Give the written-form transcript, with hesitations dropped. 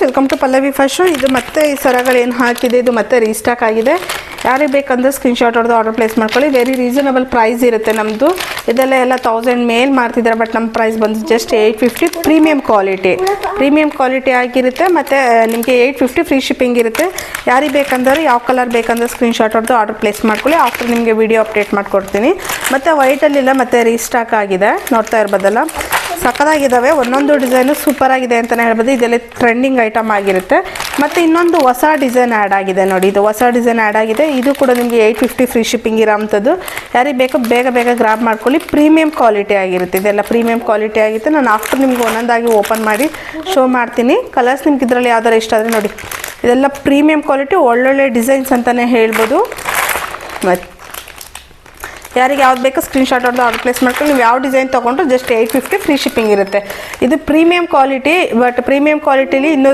Welcome to Pallavi fashion. ಇದು ಮತ್ತೆ ಈ ಸರಗಳೇನು ಹಾಕಿದೆ ಇದು ಮತ್ತೆ ರೀಸ್ಟಾಕ್ ಆಗಿದೆ. ಯಾರಿಗೆ ಬೇಕಂದ್ರೆ ಸ್ಕ್ರೀನ್ಶಾಟ್ ಹೊಡೆದು ಆರ್ಡರ್ ಪ್ಲೇಸ್ ಮಾಡ್ಕೊಳ್ಳಿ. ವೆರಿ ರೀಸನಬಲ್ ಪ್ರೈಸ್ ಇರುತ್ತೆ ನಮ್ಮದು. ಇದೆಲ್ಲ 1000 ಮೇಲ್ ಮಾಡ್ತಿದ್ದಾರೆ, ಬಟ್ ನಮ್ಮ ಪ್ರೈಸ್ ಬಂದು ಜಸ್ಟ್ 850. ಪ್ರೀಮಿಯಂ ಕ್ವಾಲಿಟಿ ಆಗಿರುತ್ತೆ. ಮತ್ತು ನಿಮಗೆ 850 ಫ್ರೀ ಶಿಪ್ಪಿಂಗ್ ಇರುತ್ತೆ. ಯಾರಿಗೆ ಬೇಕಂದ್ರೆ ಯಾವ ಕಲರ್ ಬೇಕಂದ್ರೆ ಸ್ಕ್ರೀನ್ಶಾಟ್ ಹೊಡೆದು ಆರ್ಡರ್ ಪ್ಲೇಸ್ ಮಾಡ್ಕೊಳ್ಳಿ. ಆಫ್ಟರ್ ನಿಮಗೆ ವಿಡಿಯೋ ಅಪ್ಡೇಟ್ ಮಾಡ್ಕೊಡ್ತೀನಿ. ಮತ್ತು ವೈಟಲ್ಲಿಲ್ಲ ಮತ್ತೆ ರೀಸ್ಟಾಕ್ ಆಗಿದೆ, ನೋಡ್ತಾ ಇರ್ಬೋದಲ್ಲ. ಸಕ್ಕದಾಗಿದ್ದಾವೆ, ಒಂದೊಂದು ಡಿಸೈನು ಸೂಪರ್ ಆಗಿದೆ ಅಂತಲೇ ಹೇಳ್ಬೋದು. ಇದೆಲ್ಲ ಟ್ರೆಂಡಿಂಗ್ ಐಟಮ್ ಆಗಿರುತ್ತೆ. ಮತ್ತು ಇನ್ನೊಂದು ಹೊಸ ಡಿಸೈನ್ ಆ್ಯಡ್ ಆಗಿದೆ ನೋಡಿ, ಇದು ಹೊಸ ಡಿಸೈನ್ ಆ್ಯಡ್ ಆಗಿದೆ. ಇದು ಕೂಡ ನಿಮಗೆ 850 ಫ್ರೀ ಶಿಪ್ಪಿಂಗ್ ಇರೋಂಥದ್ದು. ಯಾರಿಗೆ ಬೇಕೋ ಬೇಗ ಗ್ರಾಬ್ ಮಾಡ್ಕೊಳ್ಳಿ. ಪ್ರೀಮಿಯಂ ಕ್ವಾಲಿಟಿ ಆಗಿರುತ್ತೆ, ಇದೆಲ್ಲ ಪ್ರೀಮಿಯಂ ಕ್ವಾಲಿಟಿ ಆಗಿರುತ್ತೆ. ನಾನು ಆಫ್ಟರ್ ನಿಮ್ಗೆ ಒಂದೊಂದಾಗಿ ಓಪನ್ ಮಾಡಿ ಶೋ ಮಾಡ್ತೀನಿ. ಕಲರ್ಸ್ ನಿಮ್ಗೆ ಇದರಲ್ಲಿ ಯಾವ್ದಾರು ಇಷ್ಟ ಆದರೆ ನೋಡಿ, ಇದೆಲ್ಲ ಪ್ರೀಮಿಯಂ ಕ್ವಾಲಿಟಿ, ಒಳ್ಳೊಳ್ಳೆ ಡಿಸೈನ್ಸ್ ಅಂತಲೇ ಹೇಳ್ಬೋದು. ಮತ್ತು ಯಾರಿಗೆ ಯಾವ್ದು ಬೇಕೋ ಸ್ಕ್ರೀನ್ಶಾಟ್ ಹೊಡೆದು ಆರ್ಡರ್ ಪ್ಲೇಸ್ ಮಾಡ್ಕೊಂಡು ನೀವು ಯಾವ ಡಿಸೈನ್ ತೊಗೊಂಡ್ರು ಜಸ್ಟ್ 850 ಫ್ರೀ ಶಿಪ್ಪಿಂಗ್ ಇರುತ್ತೆ. ಇದು ಪ್ರೀಮಿಯಂ ಕ್ವಾಲಿಟಿ, ಬಟ್ ಪ್ರೀಮಿಯಂ ಕ್ವಾಲಿಟಿಲಿ ಇನ್ನೂ